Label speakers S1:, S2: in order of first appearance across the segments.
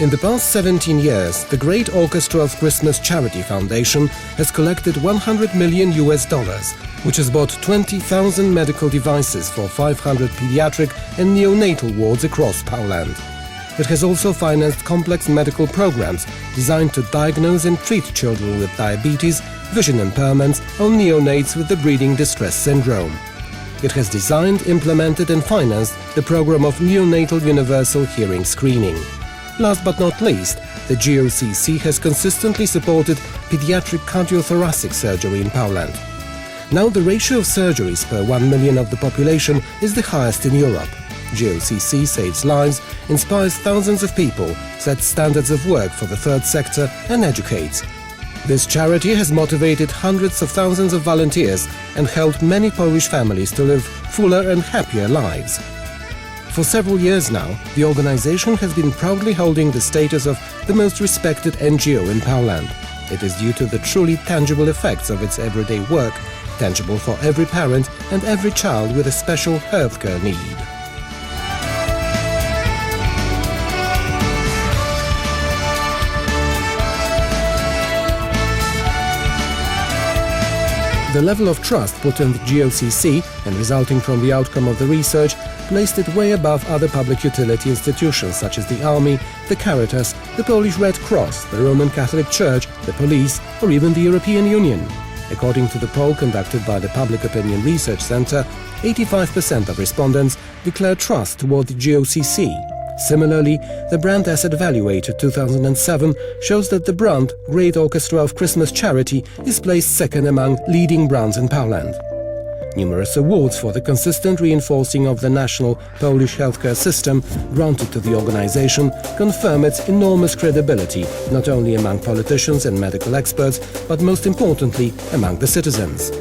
S1: In the past 17 years, the Great Orchestra of Christmas Charity Foundation has collected $100 million, which has bought 20,000 medical devices for 500 pediatric and neonatal wards across Poland. It has also financed complex medical programs designed to diagnose and treat children with diabetes, vision impairments, or neonates with the breathing distress syndrome. It has designed, implemented and financed the program of neonatal universal hearing screening. Last but not least, the GOCC has consistently supported pediatric cardiothoracic surgery in Poland. Now the ratio of surgeries per 1 million of the population is the highest in Europe. GOCC saves lives, inspires thousands of people, sets standards of work for the third sector and educates. This charity has motivated hundreds of thousands of volunteers and helped many Polish families to live fuller and happier lives. For several years now, the organization has been proudly holding the status of the most respected NGO in Poland. It is due to the truly tangible effects of its everyday work, tangible for every parent and every child with a special healthcare need. The level of trust put in the GOCC and resulting from the outcome of the research placed it way above other public utility institutions such as the Army, the Caritas, the Polish Red Cross, the Roman Catholic Church, the police, or even the European Union. According to the poll conducted by the Public Opinion Research Center, 85% of respondents declared trust toward the GOCC. Similarly, the Brand Asset Valuator 2007 shows that the brand Great Orchestra of Christmas Charity is placed second among leading brands in Poland. Numerous awards for the consistent reinforcing of the national Polish healthcare system granted to the organization confirm its enormous credibility not only among politicians and medical experts, but most importantly among the citizens.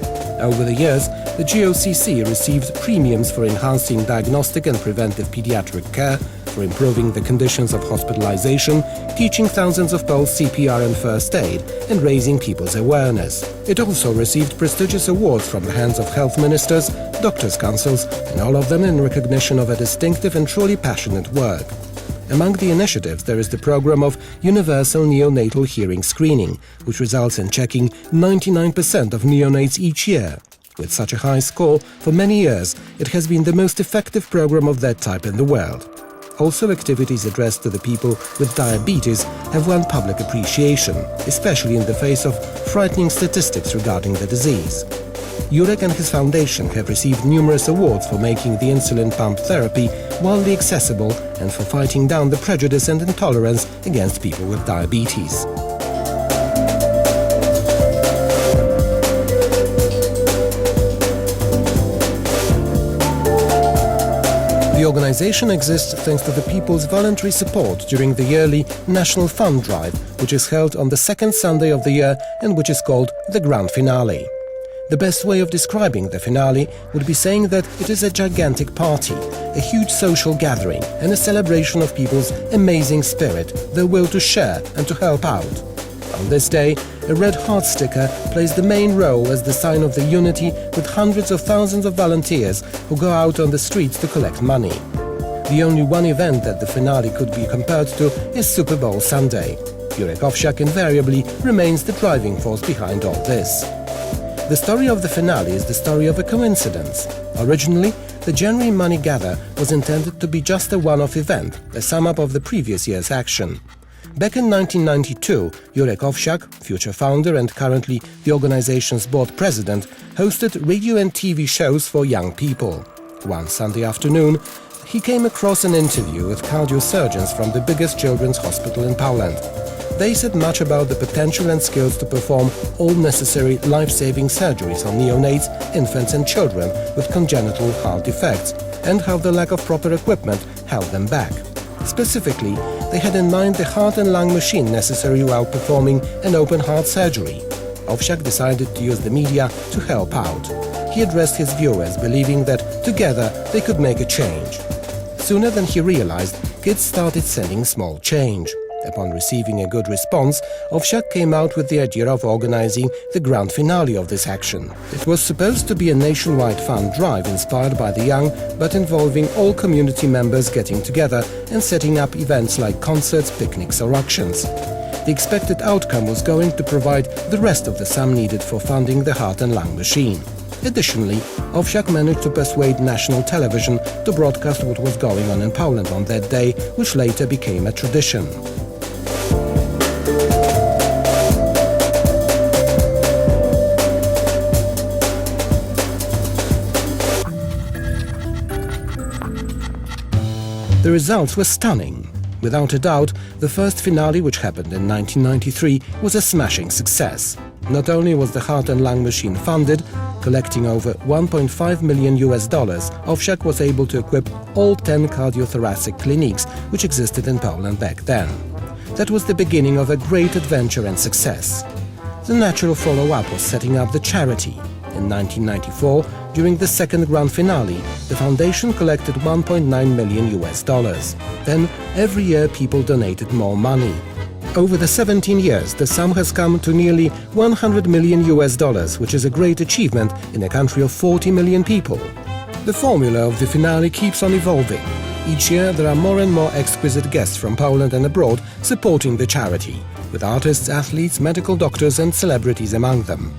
S1: Over the years, the GOCC received premiums for enhancing diagnostic and preventive pediatric care, for improving the conditions of hospitalization, teaching thousands of Poles CPR and first aid, and raising people's awareness. It also received prestigious awards from the hands of health ministers, doctors' councils, and all of them in recognition of a distinctive and truly passionate work. Among the initiatives, there is the program of Universal Neonatal Hearing Screening, which results in checking 99% of neonates each year. With such a high score, for many years, it has been the most effective program of that type in the world. Also, activities addressed to the people with diabetes have won public appreciation, especially in the face of frightening statistics regarding the disease. Jurek and his foundation have received numerous awards for making the insulin pump therapy widely accessible and for fighting down the prejudice and intolerance against people with diabetes. The organization exists thanks to the people's voluntary support during the yearly National Fund Drive, which is held on the second Sunday of the year and which is called the Grand Finale. The best way of describing the finale would be saying that it is a gigantic party, a huge social gathering and a celebration of people's amazing spirit, their will to share and to help out. On this day, a red heart sticker plays the main role as the sign of the unity with hundreds of thousands of volunteers who go out on the streets to collect money. The only one event that the finale could be compared to is Super Bowl Sunday. Jurek Owsiak invariably remains the driving force behind all this. The story of the finale is the story of a coincidence. Originally, the January money gather was intended to be just a one-off event, a sum-up of the previous year's action. Back in 1992, Jurek Owsiak, future founder and currently the organization's board president, hosted radio and TV shows for young people. One Sunday afternoon, he came across an interview with cardiosurgeons from the biggest children's hospital in Poland. They said much about the potential and skills to perform all necessary life-saving surgeries on neonates, infants and children with congenital heart defects, and how the lack of proper equipment held them back. Specifically, they had in mind the heart and lung machine necessary while performing an open-heart surgery. Owsiak decided to use the media to help out. He addressed his viewers, believing that together they could make a change. Sooner than he realized, kids started sending small change. Upon receiving a good response, Orchestra came out with the idea of organizing the grand finale of this action. It was supposed to be a nationwide fun drive inspired by the young, but involving all community members getting together and setting up events like concerts, picnics or auctions. The expected outcome was going to provide the rest of the sum needed for funding the heart and lung machine. Additionally, Orchestra managed to persuade national television to broadcast what was going on in Poland on that day, which later became a tradition. The results were stunning. Without a doubt, the first finale, which happened in 1993, was a smashing success. Not only was the heart and lung machine funded, collecting over $1.5 million, Orchestra was able to equip all 10 cardiothoracic clinics which existed in Poland back then. That was the beginning of a great adventure and success. The natural follow-up was setting up the charity. In 1994, during the second grand finale, the foundation collected $1.9 million. Then, every year people donated more money. Over the 17 years, the sum has come to nearly $100 million, which is a great achievement in a country of 40 million people. The formula of the finale keeps on evolving. Each year, there are more and more exquisite guests from Poland and abroad supporting the charity, with artists, athletes, medical doctors and celebrities among them.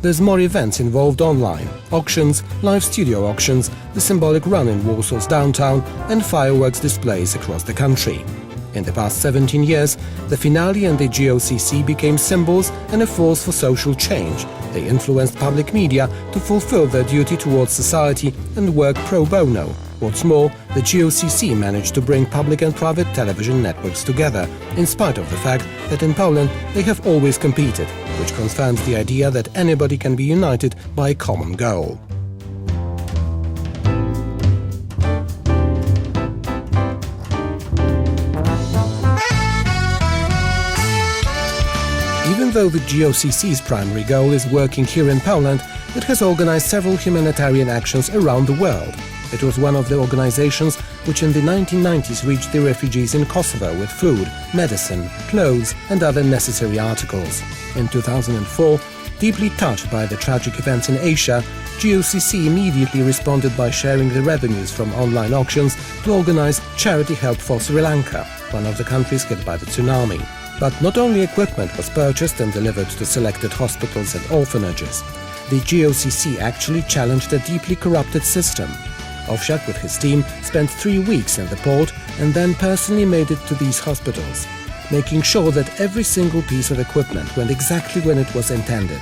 S1: There's more events involved online, auctions, live studio auctions, the symbolic run in Warsaw's downtown and fireworks displays across the country. In the past 17 years, the finale and the GOCC became symbols and a force for social change. They influenced public media to fulfill their duty towards society and work pro bono. What's more, the GOCC managed to bring public and private television networks together, in spite of the fact that in Poland they have always competed, which confirms the idea that anybody can be united by a common goal. Even though the GOCC's primary goal is working here in Poland, it has organized several humanitarian actions around the world. It was one of the organizations which in the 1990s reached the refugees in Kosovo with food, medicine, clothes and other necessary articles. In 2004, deeply touched by the tragic events in Asia, GOCC immediately responded by sharing the revenues from online auctions to organize charity help for Sri Lanka, one of the countries hit by the tsunami. But not only equipment was purchased and delivered to selected hospitals and orphanages. The GOCC actually challenged a deeply corrupted system. Orchestra, with his team, spent 3 weeks in the port and then personally made it to these hospitals, making sure that every single piece of equipment went exactly when it was intended.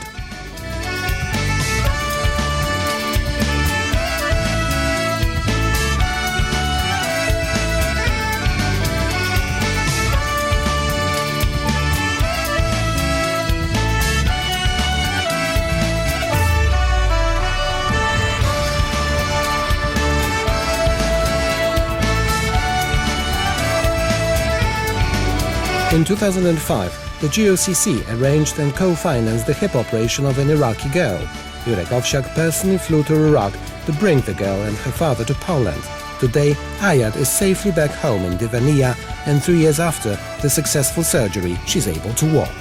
S1: In 2005, the GOCC arranged and co-financed the hip operation of an Iraqi girl. Jurek Owsiak personally flew to Iraq to bring the girl and her father to Poland. Today, Ayat is safely back home in Divania, and 3 years after the successful surgery, she's able to walk.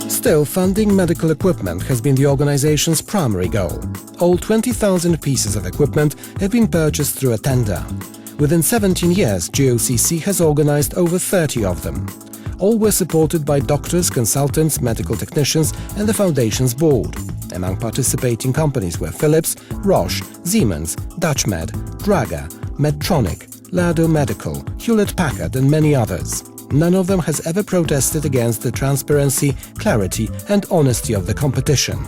S1: Still, funding medical equipment has been the organization's primary goal. All 20,000 pieces of equipment have been purchased through a tender. Within 17 years, GOCC has organized over 30 of them. All were supported by doctors, consultants, medical technicians and the foundation's board. Among participating companies were Philips, Roche, Siemens, Dutchmed, Draga, Medtronic, Lado Medical, Hewlett-Packard and many others. None of them has ever protested against the transparency, clarity and honesty of the competition.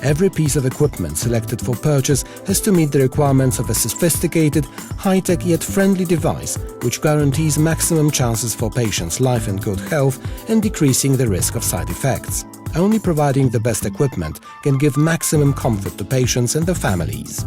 S1: Every piece of equipment selected for purchase has to meet the requirements of a sophisticated, high-tech yet friendly device which guarantees maximum chances for patients' life and good health and decreasing the risk of side effects. Only providing the best equipment can give maximum comfort to patients and their families.